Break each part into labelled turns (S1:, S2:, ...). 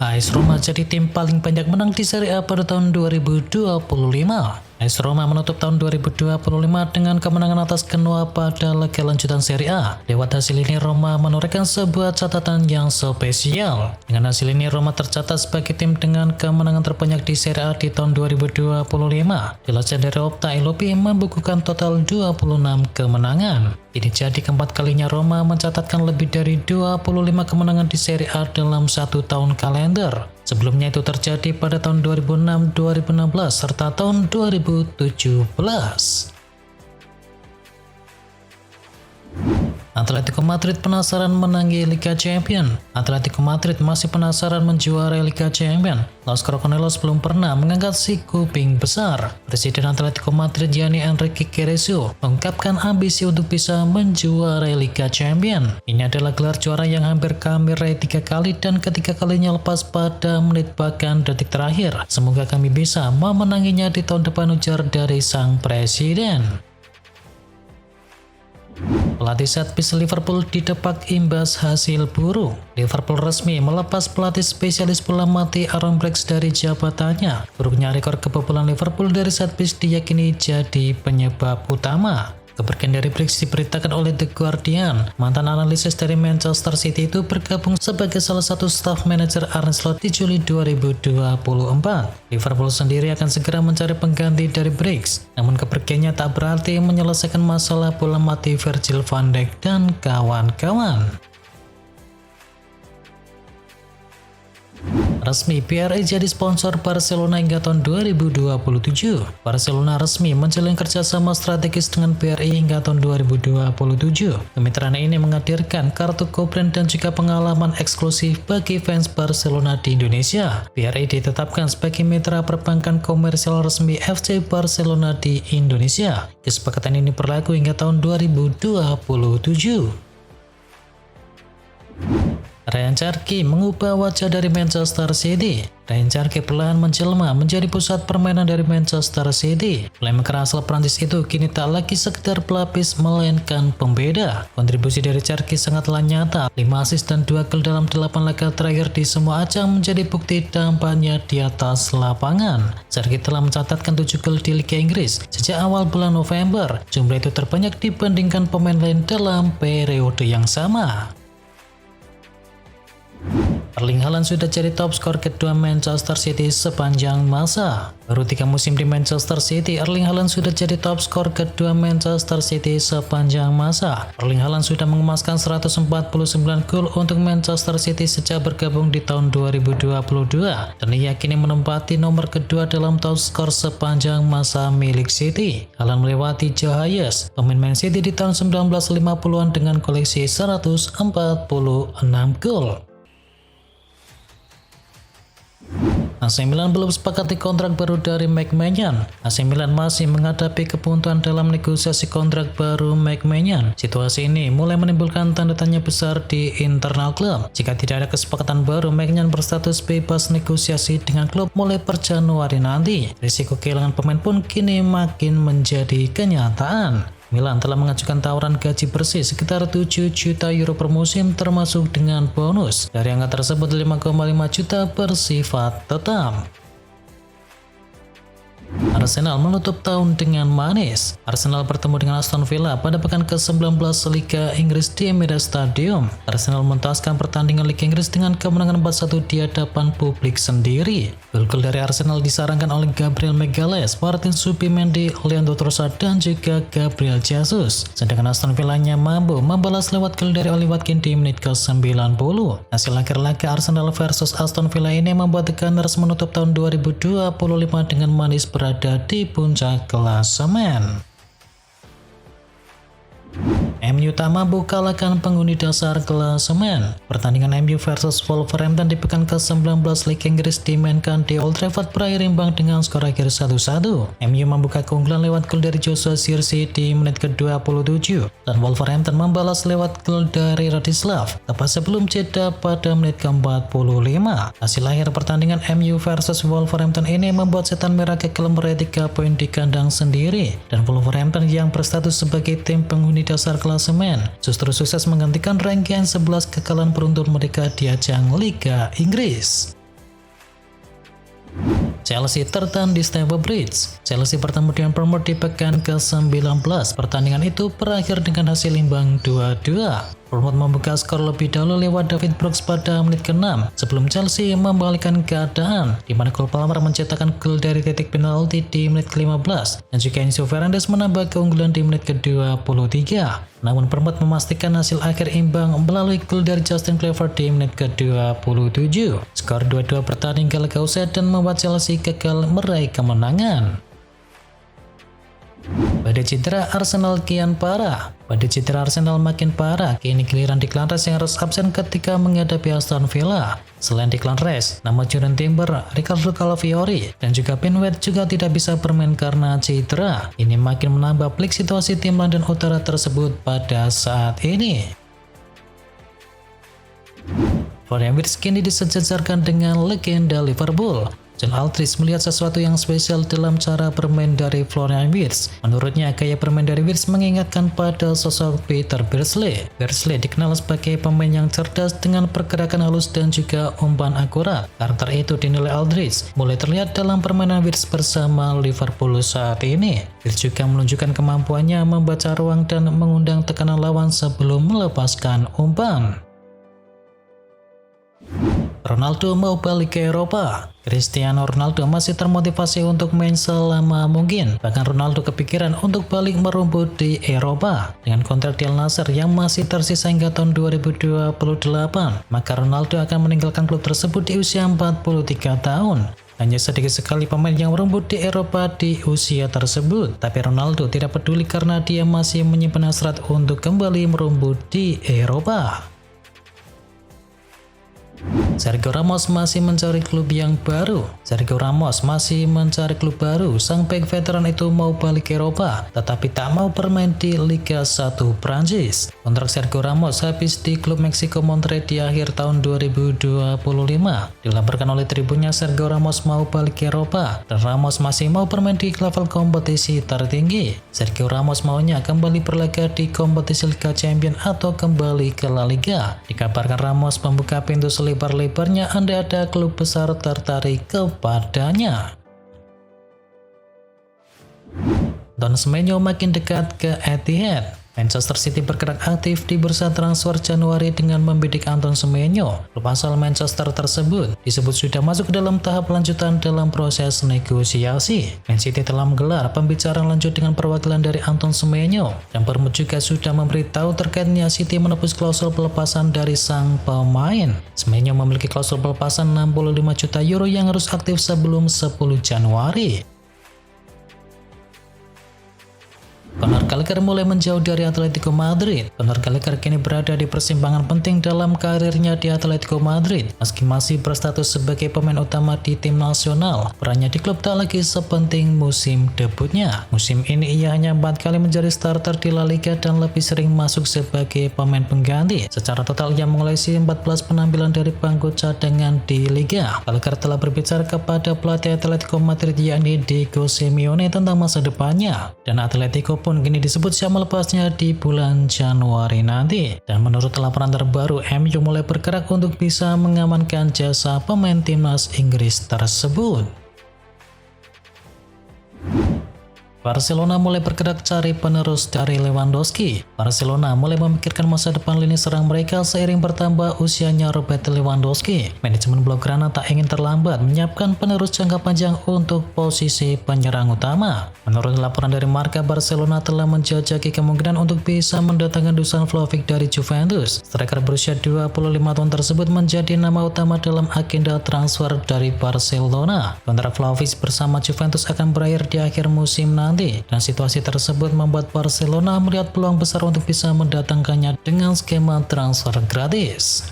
S1: AS Roma jadi tim paling banyak menang di Serie A pada tahun 2025. AS Roma menutup tahun 2025 dengan kemenangan atas Genoa pada laga lanjutan Serie A. Lewat hasil ini Roma menorehkan sebuah catatan yang spesial. Dengan hasil ini Roma tercatat sebagai tim dengan kemenangan terbanyak di Serie A di tahun 2025. Dilansir dari Opta Elopi membukukan total 26 kemenangan. Ini jadi keempat kalinya Roma mencatatkan lebih dari 25 kemenangan di Serie A dalam satu tahun kalender. Sebelumnya itu terjadi pada tahun 2006, 2016, serta tahun 2017. Atletico Madrid penasaran menanggi Liga Champions. Atletico Madrid masih penasaran menjuarai Liga Champions. Los Crocodilos belum pernah mengangkat si kuping besar. Presiden Atletico Madrid yakni Enrique Cerezo mengungkapkan ambisi untuk bisa menjuarai Liga Champions. Ini adalah gelar juara yang hampir kami raih 3 kali dan ketiga kalinya lepas pada menit bahkan detik terakhir. Semoga kami bisa memenanginya di tahun depan, ujar dari sang presiden. Pelatih setpiece Liverpool didepak imbas hasil buruk. Liverpool resmi melepas pelatih spesialis bola mati Aaron Brooks dari jabatannya. Buruknya rekor kebobolan Liverpool dari setpiece diyakini jadi penyebab utama. Kepergian dari Brooks diberitakan oleh The Guardian. Mantan analisis dari Manchester City itu bergabung sebagai salah satu staf manajer Arne Slot di Juli 2024. Liverpool sendiri akan segera mencari pengganti dari Brooks. Namun kepergiannya tak berarti menyelesaikan masalah bola mati Virgil van Dijk dan kawan-kawan. Resmi PRI jadi sponsor Barcelona hingga tahun 2027. Barcelona resmi menjalin kerjasama strategis dengan PRI hingga tahun 2027. Kemitraan ini menghadirkan kartu co-brand dan juga pengalaman eksklusif bagi fans Barcelona di Indonesia. PRI ditetapkan sebagai mitra perbankan komersial resmi FC Barcelona di Indonesia. Kesepakatan ini berlaku hingga tahun 2027. Ryan Cherki mengubah wajah dari Manchester City. Ryan Cherki perlahan menjelma menjadi pusat permainan dari Manchester City. Playmaker asal Prancis itu kini tak lagi sekedar pelapis melainkan pembeda. Kontribusi dari Cherki sangatlah nyata. 5 assist dan 2 gol dalam 8 laga terakhir di semua ajang menjadi bukti dampaknya di atas lapangan. Cherki telah mencatatkan 7 gol di Liga Inggris sejak awal bulan November. Jumlah itu terbanyak dibandingkan pemain lain dalam periode yang sama. Erling Haaland sudah jadi top skor kedua Manchester City sepanjang masa. Baru 3 musim di Manchester City, Erling Haaland sudah jadi top skor kedua Manchester City sepanjang masa. Erling Haaland sudah mengemaskan 149 gol untuk Manchester City sejak bergabung di tahun 2022 dan ia kini menempati nomor kedua dalam top skor sepanjang masa milik City. Haaland melewati Joe Hayes, pemain Man City di tahun 1950-an dengan koleksi 146 gol. AC Milan belum sepakati kontrak baru dari McMahon. AC Milan masih menghadapi kebuntuan dalam negosiasi kontrak baru McMahon. Situasi ini mulai menimbulkan tanda tanya besar di internal klub. Jika tidak ada kesepakatan baru, McMahon berstatus bebas negosiasi dengan klub mulai per Januari nanti. Risiko kehilangan pemain pun kini makin menjadi kenyataan. Milan telah mengajukan tawaran gaji bersih sekitar 7 juta euro per musim termasuk dengan bonus. Dari angka tersebut 5,5 juta bersifat tetap. Arsenal menutup tahun dengan manis. Arsenal bertemu dengan Aston Villa pada pekan ke-19 Liga Inggris di Emirates Stadium. Arsenal menuntaskan pertandingan Liga Inggris dengan kemenangan 4-1 di hadapan publik sendiri. Gol-gol dari Arsenal disarankan oleh Gabriel Magalhaes, Martin Zubimendi, Leandro Trossard dan juga Gabriel Jesus. Sedangkan Aston Villa-nya mampu membalas lewat gol dari Oli Watkins di menit ke-90. Hasil akhir laga Arsenal versus Aston Villa ini membuat The Gunners menutup tahun 2025 dengan manis berada di puncak klasemen. MU tak mampu kalahkan penghuni dasar klasemen. Pertandingan MU versus Wolverhampton di pekan ke-19 Liga Inggris dimainkan di Old Trafford berakhir imbang dengan skor akhir 1-1. MU membuka keunggulan lewat gol dari Joshua Zirkzee di menit ke-27 dan Wolverhampton membalas lewat gol dari Radislav tepat sebelum jeda pada menit ke-45. Hasil akhir pertandingan MU versus Wolverhampton ini membuat setan merah gagal meraih 3 poin di kandang sendiri dan Wolverhampton yang berstatus sebagai tim penghuni dasar klasemen justru sukses menggantikan rangkaian 11 kekalahan beruntun mereka di ajang Liga Inggris. Chelsea tertahan di Stamford Bridge. Chelsea bertemu dengan Bournemouth di pekan ke-19. Pertandingan itu berakhir dengan hasil imbang 2-2. Bournemouth membuka skor lebih dahulu lewat David Brooks pada menit ke-6 sebelum Chelsea membalikkan keadaan, di mana Cole Palmer mencetakkan gol dari titik penalti di menit ke-15 dan juga Enzo Fernandez menambah keunggulan di menit ke-23. Namun Bournemouth memastikan hasil akhir imbang melalui gol dari Justin Kluivert di menit ke-27. Skor 2-2 pertandingan laga usai dan membuat Chelsea gagal meraih kemenangan. Badai cedera Arsenal kian parah. Badai cedera Arsenal makin parah. Kini giliran Declan Rice yang harus absen ketika menghadapi Aston Villa. Selain Declan Rice, nama Jordan Timber, Ricardo Calafiori, dan juga Ben White juga tidak bisa bermain karena cedera. Ini makin menambah pelik situasi tim London Utara tersebut pada saat ini. Florian Wirtz kini disejajarkan dengan legenda Liverpool. John Aldridge melihat sesuatu yang spesial dalam cara bermain dari Florian Wirtz. Menurutnya, gaya bermain dari Wirtz mengingatkan pada sosok Peter Beardsley. Beardsley dikenal sebagai pemain yang cerdas dengan pergerakan halus dan juga umpan akurat. Karakter itu dinilai Aldridge mulai terlihat dalam permainan Wirtz bersama Liverpool saat ini. Wirtz juga menunjukkan kemampuannya membaca ruang dan mengundang tekanan lawan sebelum melepaskan umpan. Ronaldo mau balik ke Eropa. Cristiano Ronaldo masih termotivasi untuk main selama mungkin. Bahkan Ronaldo kepikiran untuk balik merumput di Eropa. Dengan kontrak di Al Nassr yang masih tersisa hingga tahun 2028, maka Ronaldo akan meninggalkan klub tersebut di usia 43 tahun. Hanya sedikit sekali pemain yang merumput di Eropa di usia tersebut. Tapi Ronaldo tidak peduli karena dia masih menyimpan hasrat untuk kembali merumput di Eropa. Sergio Ramos masih mencari klub yang baru. Sergio Ramos masih mencari klub baru. Sang bek veteran itu mau balik ke Eropa, tetapi tak mau bermain di Liga 1 Prancis. Kontrak Sergio Ramos habis di klub Meksiko Monterrey di akhir tahun 2025. Dilaporkan oleh tribunnya, Sergio Ramos mau balik ke Eropa, dan Ramos masih mau bermain di level kompetisi tertinggi. Sergio Ramos maunya kembali berlaga di kompetisi Liga Champions atau kembali ke La Liga. Dikabarkan Ramos membuka pintu selebar-lebarnya andai ada klub besar tertarik kepadanya. Don Semenyo makin dekat ke Etihad. Manchester City bergerak aktif di bursa transfer Januari dengan membidik Anton Semenyo. Klub asal Manchester tersebut disebut sudah masuk ke dalam tahap lanjutan dalam proses negosiasi. Man City telah menggelar pembicaraan lanjut dengan perwakilan dari Anton Semenyo, dan Bournemouth juga sudah memberitahu terkait niat City menepus klausul pelepasan dari sang pemain. Semenyo memiliki klausul pelepasan 65 juta euro yang harus aktif sebelum 10 Januari. Conor Gallagher mulai menjauh dari Atletico Madrid. Conor Gallagher kini berada di persimpangan penting dalam karirnya di Atletico Madrid. Meski masih berstatus sebagai pemain utama di tim nasional, perannya di klub tak lagi sepenting musim debutnya. Musim ini ia hanya 4 kali menjadi starter di La Liga dan lebih sering masuk sebagai pemain pengganti. Secara total ia mengoleksi 14 penampilan dari bangku cadangan di Liga. Gallagher telah berbicara kepada pelatih Atletico Madrid yakni Diego Simeone tentang masa depannya, dan Atletico pun kini disebut siap melepasnya di bulan Januari nanti. Dan menurut laporan terbaru, MU mulai bergerak untuk bisa mengamankan jasa pemain timnas Inggris tersebut. Barcelona mulai bergerak cari penerus dari Lewandowski. Barcelona mulai memikirkan masa depan lini serang mereka seiring bertambah usianya Robert Lewandowski. Manajemen Blaugrana tak ingin terlambat menyiapkan penerus jangka panjang untuk posisi penyerang utama. Menurut laporan dari Marca, Barcelona telah menjajaki kemungkinan untuk bisa mendatangkan Dusan Vlahovic dari Juventus. Striker berusia 25 tahun tersebut menjadi nama utama dalam agenda transfer dari Barcelona. Kontrak Vlahovic bersama Juventus akan berakhir di akhir musim nanti. Dan situasi tersebut membuat Barcelona melihat peluang besar untuk bisa mendatangkannya dengan skema transfer gratis.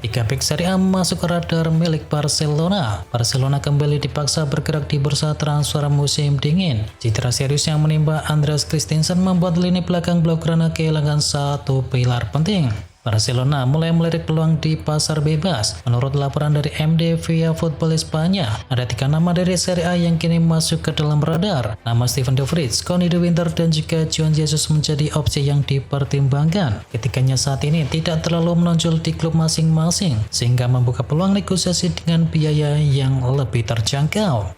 S1: 3 bek Serie A masuk radar milik Barcelona. Barcelona kembali dipaksa bergerak di bursa transfer musim dingin. Cedera serius yang menimpa Andreas Christensen membuat lini belakang Blaugrana kehilangan satu pilar penting. Barcelona mulai melirik peluang di pasar bebas. Menurut laporan dari MD via Football Espanya, ada 3 nama dari Serie A yang kini masuk ke dalam radar. Nama Steven De Vrij, Connie De Winter, dan juga Juan Jesus menjadi opsi yang dipertimbangkan. Ketiganya saat ini tidak terlalu menonjol di klub masing-masing, sehingga membuka peluang negosiasi dengan biaya yang lebih terjangkau.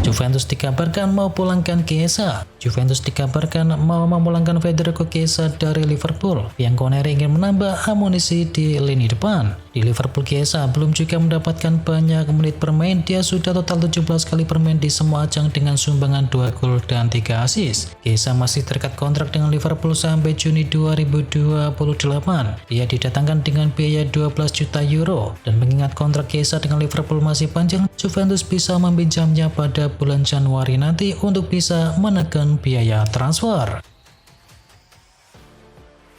S1: Juventus dikabarkan mau pulangkan Chiesa. Juventus dikabarkan mau memulangkan Federico Chiesa dari Liverpool. Bianconeri ingin menambah amunisi di lini depan. Di Liverpool, Chiesa belum juga mendapatkan banyak menit bermain. Dia sudah total 17 kali bermain di semua ajang dengan sumbangan 2 gol dan 3 assist. Chiesa masih terikat kontrak dengan Liverpool sampai Juni 2028. Dia didatangkan dengan biaya 12 juta euro. Dan mengingat kontrak Chiesa dengan Liverpool masih panjang, Juventus bisa meminjamnya pada bulan Januari nanti untuk bisa menekan biaya transfer.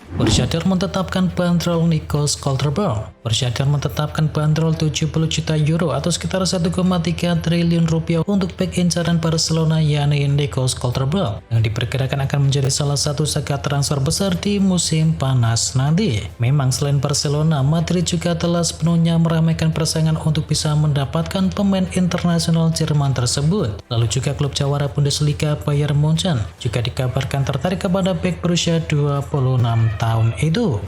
S1: Borussia Dortmund menetapkan bandrol Nico Schlotterbeck. Borussia Dortmund menetapkan bandrol 70 juta euro atau sekitar 1,3 triliun rupiah untuk bek incaran Barcelona yakni Nico Schlotterbeck yang diperkirakan akan menjadi salah satu saga transfer besar di musim panas nanti. Memang selain Barcelona, Madrid juga telah sepenuhnya meramaikan persaingan untuk bisa mendapatkan pemain internasional Jerman tersebut. Lalu juga klub jawara Bundesliga Bayern Munchen juga dikabarkan tertarik kepada bek berusia 26 tahun itu.